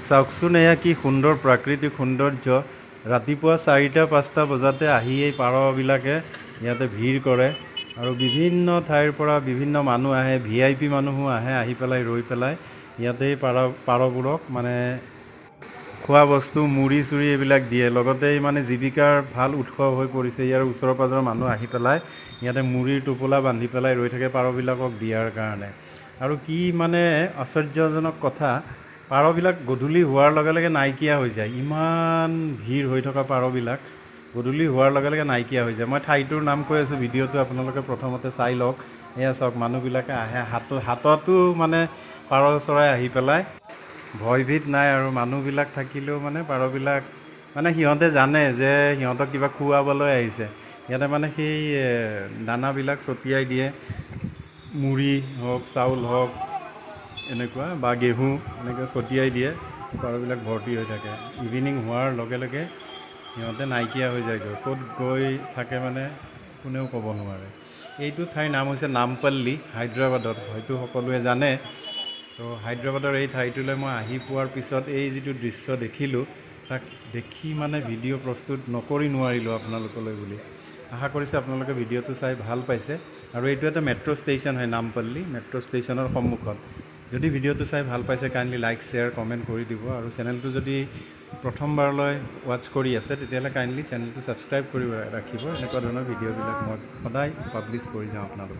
চাওকচোন এয়া কি সুন্দৰ প্ৰাকৃতিক সৌন্দৰ্য। ৰাতিপুৱা 4টা-5টা বজাতে আহি এই পাৰবিলাকে ইয়াতে ভিৰ কৰে আৰু বিভিন্ন ঠাইৰ পৰা বিভিন্ন মানুহ আহে, VIP মানুহো আহে, আহি পেলাই ৰৈ পেলাই ইয়াতে পাৰবোৰক মানে খোৱা বস্তু মুড়ি চুৰি এইবিলাক দিয়ে। লগতে মানে জীৱিকাৰ ভাল উৎস হৈ পৰিছে। ইয়াৰ ওচৰৰ পাজৰৰ মানুহ আহি পেলাই ইয়াতে মুড়িৰ টোপোলা বান্ধি পেলাই ৰৈ থাকে পাৰবিলাকক দিয়াৰ কাৰণে। আৰু কি মানে আশ্চৰ্যজনক কথা, পাৰবিলাক গধূলি হোৱাৰ লগে লগে নাইকিয়া হৈ যায়। ইমান ভিৰ হৈ থকা পাৰবিলাক গধূলি হোৱাৰ লগে লগে নাইকিয়া হৈ যায়। মই ঠাইটোৰ নাম কৈ আছোঁ, ভিডিঅ'টো আপোনালোকে প্ৰথমতে চাই লওক। এয়া চাওক, মানুহবিলাকে আহে, হাততো মানে পাৰ চৰাই আহি পেলাই ভয়ভীত নাই। আৰু মানুহবিলাক থাকিলেও মানে পাৰবিলাক মানে সিহঁতে জানে যে সিহঁতক কিবা খুৱাবলৈ আহিছে। ইয়াতে মানে সেই দানাবিলাক ছটিয়াই দিয়ে, মুড়ি হওক, চাউল হওক, এনেকুৱা বা গেহু এনেকৈ ছটিয়াই দিয়ে। পাৰবিলাক ভৰ্তি হৈ থাকে। ইভিনিং হোৱাৰ লগে লগে সিহঁতে নাইকিয়া হৈ যায়গৈ। ক'ত গৈ থাকে মানে কোনেও ক'ব নোৱাৰে। এইটো ঠাইৰ নাম হৈছে নামপল্লী, হায়দৰাবাদত, হয়তো সকলোৱে জানে। তো হায়দৰাবাদৰ এই ঠাইটোলৈ মই আহি পোৱাৰ পিছত এই যিটো দৃশ্য দেখিলোঁ, তাক দেখি মানে ভিডিঅ' প্ৰস্তুত নকৰি নোৱাৰিলোঁ আপোনালোকলৈ বুলি। আশা কৰিছোঁ আপোনালোকে ভিডিঅ'টো চাই ভাল পাইছে। আৰু এইটো এটা মেট্ৰ' ষ্টেচন হয়, নামপল্লী মেট্ৰ' ষ্টেচনৰ সন্মুখত। যদি ভিডিঅ'টো চাই ভাল পাইছে, কাইণ্ডলি লাইক, শ্বেয়াৰ, কমেণ্ট কৰি দিব। আৰু চেনেলটো যদি প্ৰথমবাৰলৈ ৱাটচ কৰি আছে, তেতিয়াহ'লে কাইণ্ডলি চেনেলটো ছাবস্ক্ৰাইব কৰি ৰাখিব। এনেকুৱা ধৰণৰ ভিডিঅ'বিলাক মই সদায় পাব্লিছ কৰি যাওঁ আপোনালোকক।